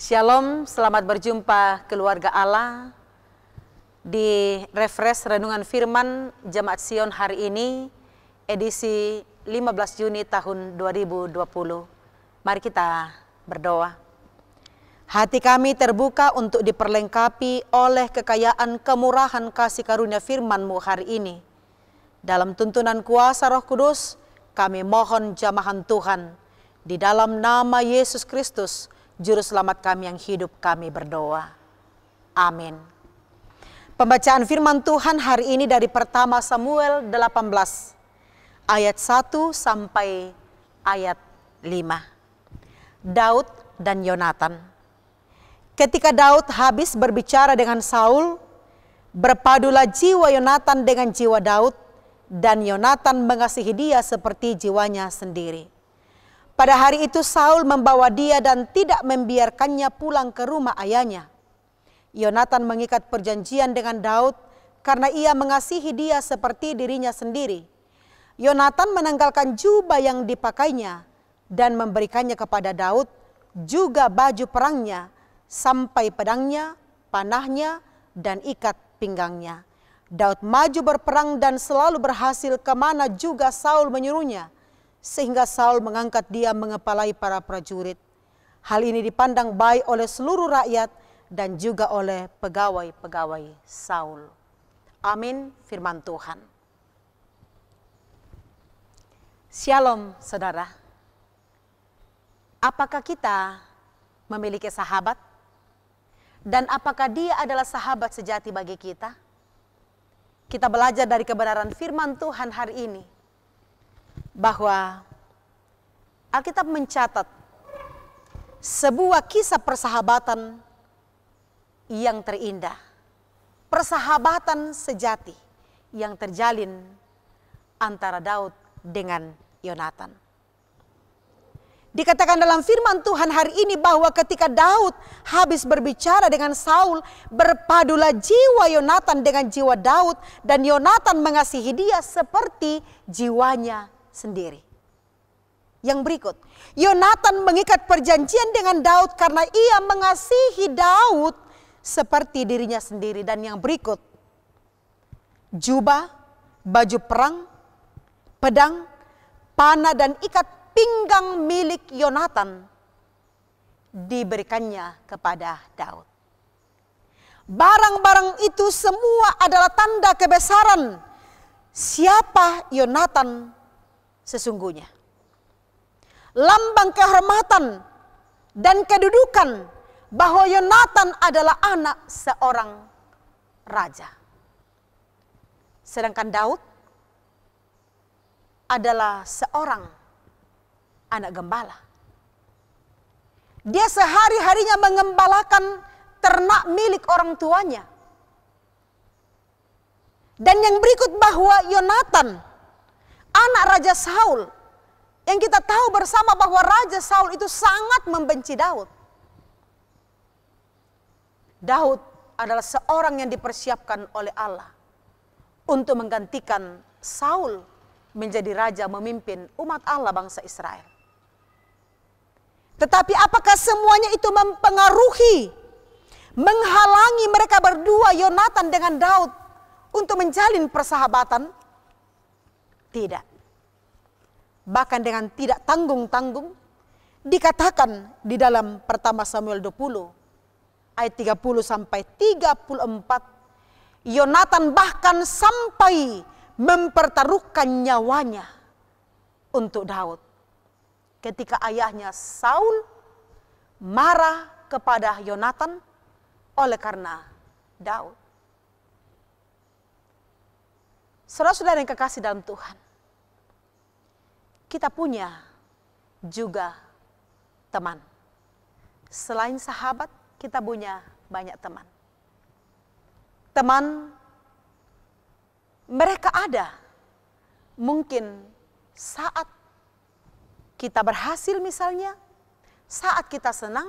Shalom, selamat berjumpa keluarga Allah di Refresh Renungan Firman Jemaat Sion hari ini, edisi 15 Juni tahun 2020. Mari kita berdoa. Hati kami terbuka untuk diperlengkapi oleh kekayaan kemurahan kasih karunia firman-Mu hari ini. Dalam tuntunan kuasa Roh Kudus, kami mohon jamahan Tuhan. Di dalam nama Yesus Kristus, Juru Selamat kami yang hidup, kami berdoa. Amin. Pembacaan firman Tuhan hari ini dari pertama Samuel 18, ayat 1 sampai ayat 5. Daud dan Yonatan. Ketika Daud habis berbicara dengan Saul, berpadulah jiwa Yonatan dengan jiwa Daud, dan Yonatan mengasihi dia seperti jiwanya sendiri. Pada hari itu Saul membawa dia dan tidak membiarkannya pulang ke rumah ayahnya. Yonatan mengikat perjanjian dengan Daud karena ia mengasihi dia seperti dirinya sendiri. Yonatan menanggalkan jubah yang dipakainya dan memberikannya kepada Daud, juga baju perangnya, sampai pedangnya, panahnya, dan ikat pinggangnya. Daud maju berperang dan selalu berhasil kemana juga Saul menyuruhnya, sehingga Saul mengangkat dia mengepalai para prajurit. Hal ini dipandang baik oleh seluruh rakyat dan juga oleh pegawai-pegawai Saul. Amin, firman Tuhan. Shalom saudara. Apakah kita memiliki sahabat? Dan apakah dia adalah sahabat sejati bagi kita? Kita belajar dari kebenaran firman Tuhan hari ini, bahwa Alkitab mencatat sebuah kisah persahabatan yang terindah. Persahabatan sejati yang terjalin antara Daud dengan Yonatan. Dikatakan dalam firman Tuhan hari ini bahwa ketika Daud habis berbicara dengan Saul, berpadulah jiwa Yonatan dengan jiwa Daud, dan Yonatan mengasihi dia seperti jiwanya sendiri. Yang berikut, Yonatan mengikat perjanjian dengan Daud karena ia mengasihi Daud seperti dirinya sendiri. Dan yang berikut, jubah, baju perang, pedang, panah, dan ikat pinggang milik Yonatan diberikannya kepada Daud. Barang-barang itu semua adalah tanda kebesaran siapa Yonatan sesungguhnya. Lambang kehormatan dan kedudukan bahwa Yonatan adalah anak seorang raja. Sedangkan Daud adalah seorang anak gembala. Dia sehari-harinya mengembalakan ternak milik orang tuanya. Dan yang berikut bahwa Yonatan, anak Raja Saul, yang kita tahu bersama bahwa Raja Saul itu sangat membenci Daud. Daud adalah seorang yang dipersiapkan oleh Allah untuk menggantikan Saul menjadi raja memimpin umat Allah bangsa Israel. Tetapi apakah semuanya itu mempengaruhi, menghalangi mereka berdua, Yonatan dengan Daud, untuk menjalin persahabatan? Tidak. Bahkan dengan tidak tanggung-tanggung, dikatakan di dalam pertama Samuel 20 ayat 30 sampai 34, Yonatan bahkan sampai mempertaruhkan nyawanya untuk Daud. Ketika ayahnya Saul marah kepada Yonatan oleh karena Daud. Saudara-saudara yang kekasih dalam Tuhan, kita punya juga teman. Selain sahabat, kita punya banyak teman. Teman, mereka ada mungkin saat kita berhasil misalnya, saat kita senang,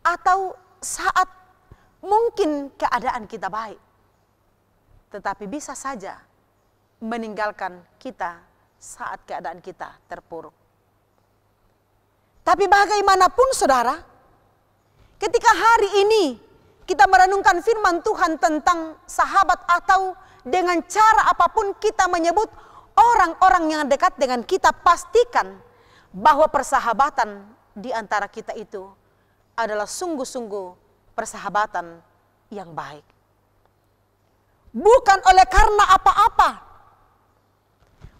atau saat mungkin keadaan kita baik, tetapi bisa saja meninggalkan kita saat keadaan kita terpuruk. Tapi bagaimanapun saudara, ketika hari ini kita merenungkan firman Tuhan tentang sahabat atau dengan cara apapun kita menyebut orang-orang yang dekat dengan kita, pastikan bahwa persahabatan di antara kita itu adalah sungguh-sungguh persahabatan yang baik. Bukan oleh karena apa-apa,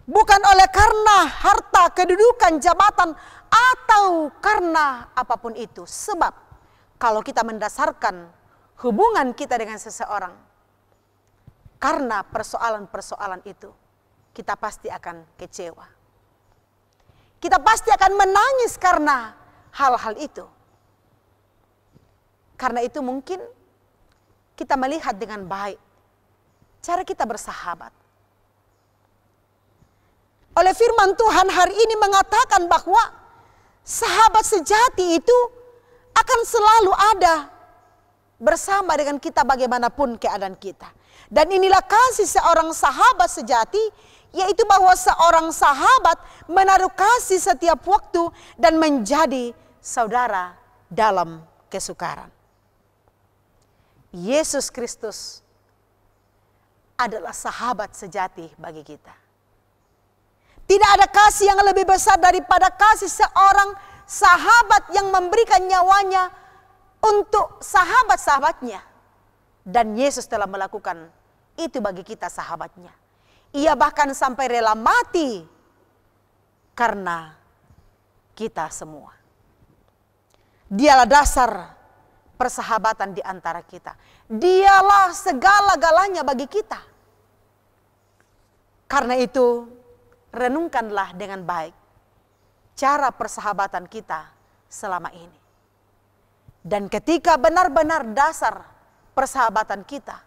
bukan oleh karena harta, kedudukan, jabatan, atau karena apapun itu. Sebab kalau kita mendasarkan hubungan kita dengan seseorang karena persoalan-persoalan itu, kita pasti akan kecewa. Kita pasti akan menangis karena hal-hal itu. Karena itu mungkin kita melihat dengan baik cara kita bersahabat. Oleh firman Tuhan hari ini mengatakan bahwa sahabat sejati itu akan selalu ada bersama dengan kita bagaimanapun keadaan kita. Dan inilah kasih seorang sahabat sejati, yaitu bahwa seorang sahabat menaruh kasih setiap waktu dan menjadi saudara dalam kesukaran. Yesus Kristus adalah sahabat sejati bagi kita. Tidak ada kasih yang lebih besar daripada kasih seorang sahabat yang memberikan nyawanya untuk sahabat-sahabatnya. Dan Yesus telah melakukan itu bagi kita sahabatnya. Ia bahkan sampai rela mati karena kita semua. Dialah dasar persahabatan di antara kita. Dialah segala-galanya bagi kita. Karena itu, renungkanlah dengan baik cara persahabatan kita selama ini. Dan ketika benar-benar dasar persahabatan kita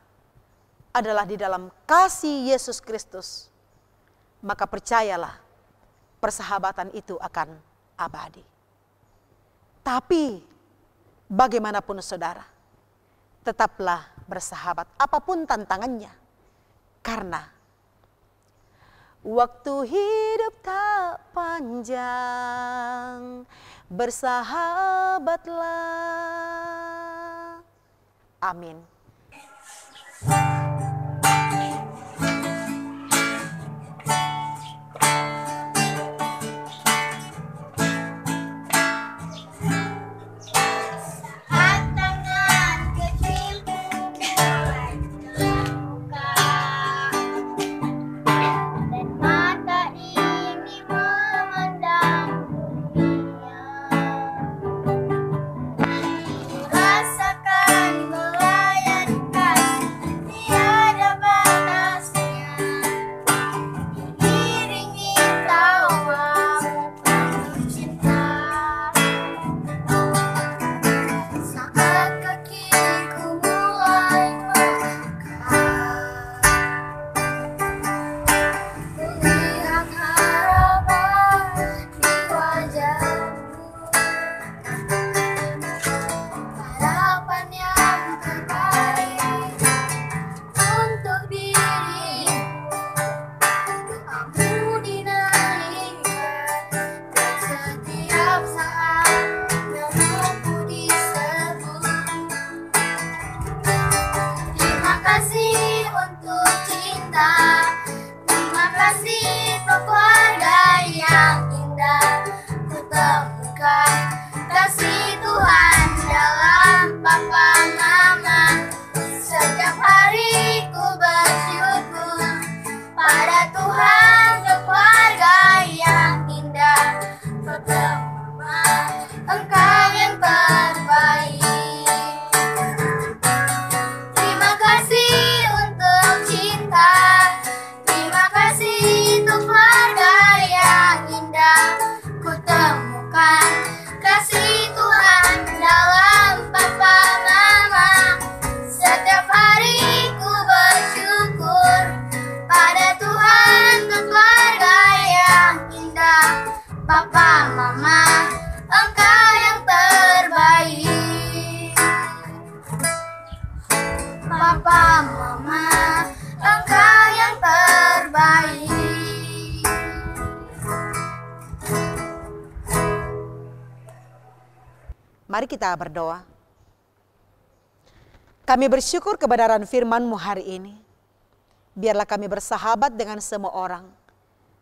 adalah di dalam kasih Yesus Kristus, maka percayalah persahabatan itu akan abadi. Tapi bagaimanapun saudara, tetaplah bersahabat apapun tantangannya. Karena waktu hidup tak panjang, bersahabatlah. Amin. Kasih Tuhan dalam Bapa Mari kita berdoa. Kami bersyukur kebenaran firman-Mu hari ini. Biarlah kami bersahabat dengan semua orang.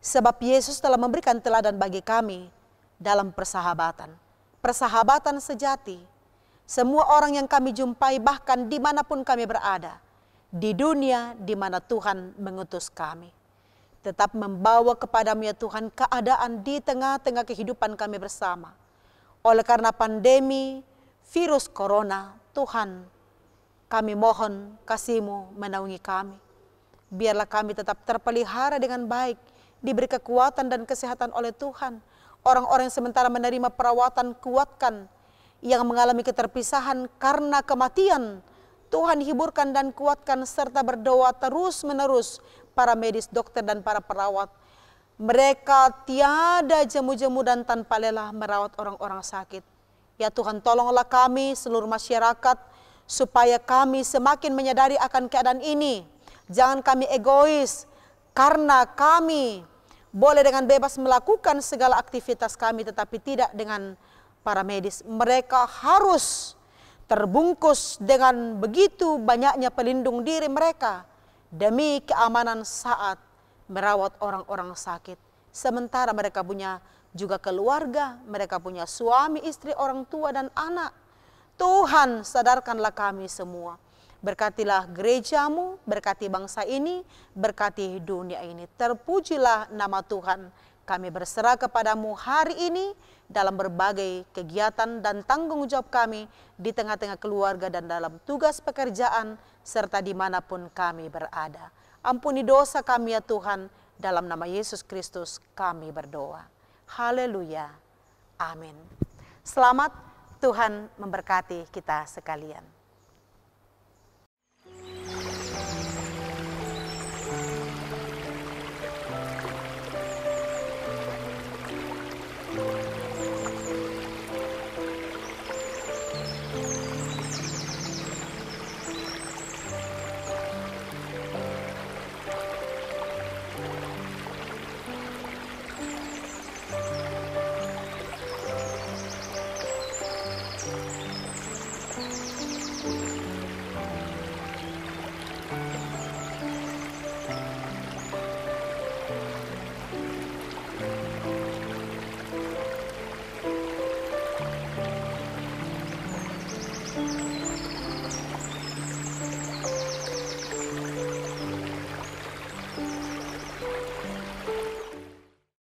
Sebab Yesus telah memberikan teladan bagi kami dalam persahabatan. Persahabatan sejati. Semua orang yang kami jumpai bahkan dimanapun kami berada. Di dunia di mana Tuhan mengutus kami. Tetap membawa kepadamu ya Tuhan keadaan di tengah-tengah kehidupan kami bersama. Oleh karena pandemi virus corona, Tuhan, kami mohon kasih-Mu menaungi kami. Biarlah kami tetap terpelihara dengan baik, diberi kekuatan dan kesehatan oleh Tuhan. Orang-orang yang sementara menerima perawatan, kuatkan. Yang mengalami keterpisahan karena kematian, Tuhan hiburkan dan kuatkan serta berdoa terus-menerus para medis, dokter dan para perawat. Mereka tiada jemu-jemu dan tanpa lelah merawat orang-orang sakit. Ya Tuhan, tolonglah kami seluruh masyarakat supaya kami semakin menyadari akan keadaan ini. Jangan kami egois karena kami boleh dengan bebas melakukan segala aktivitas kami tetapi tidak dengan para medis. Mereka harus terbungkus dengan begitu banyaknya pelindung diri mereka demi keamanan saat merawat orang-orang sakit. Sementara mereka punya juga keluarga, mereka punya suami, istri, orang tua dan anak. Tuhan, sadarkanlah kami semua. Berkatilah gereja-Mu, berkati bangsa ini, berkati dunia ini. Terpujilah nama Tuhan. Kami berserah kepadamu hari ini dalam berbagai kegiatan dan tanggung jawab kami di tengah-tengah keluarga dan dalam tugas pekerjaan serta dimanapun kami berada. Ampuni dosa kami ya Tuhan, dalam nama Yesus Kristus kami berdoa. Haleluya. Amin. Selamat, Tuhan memberkati kita sekalian.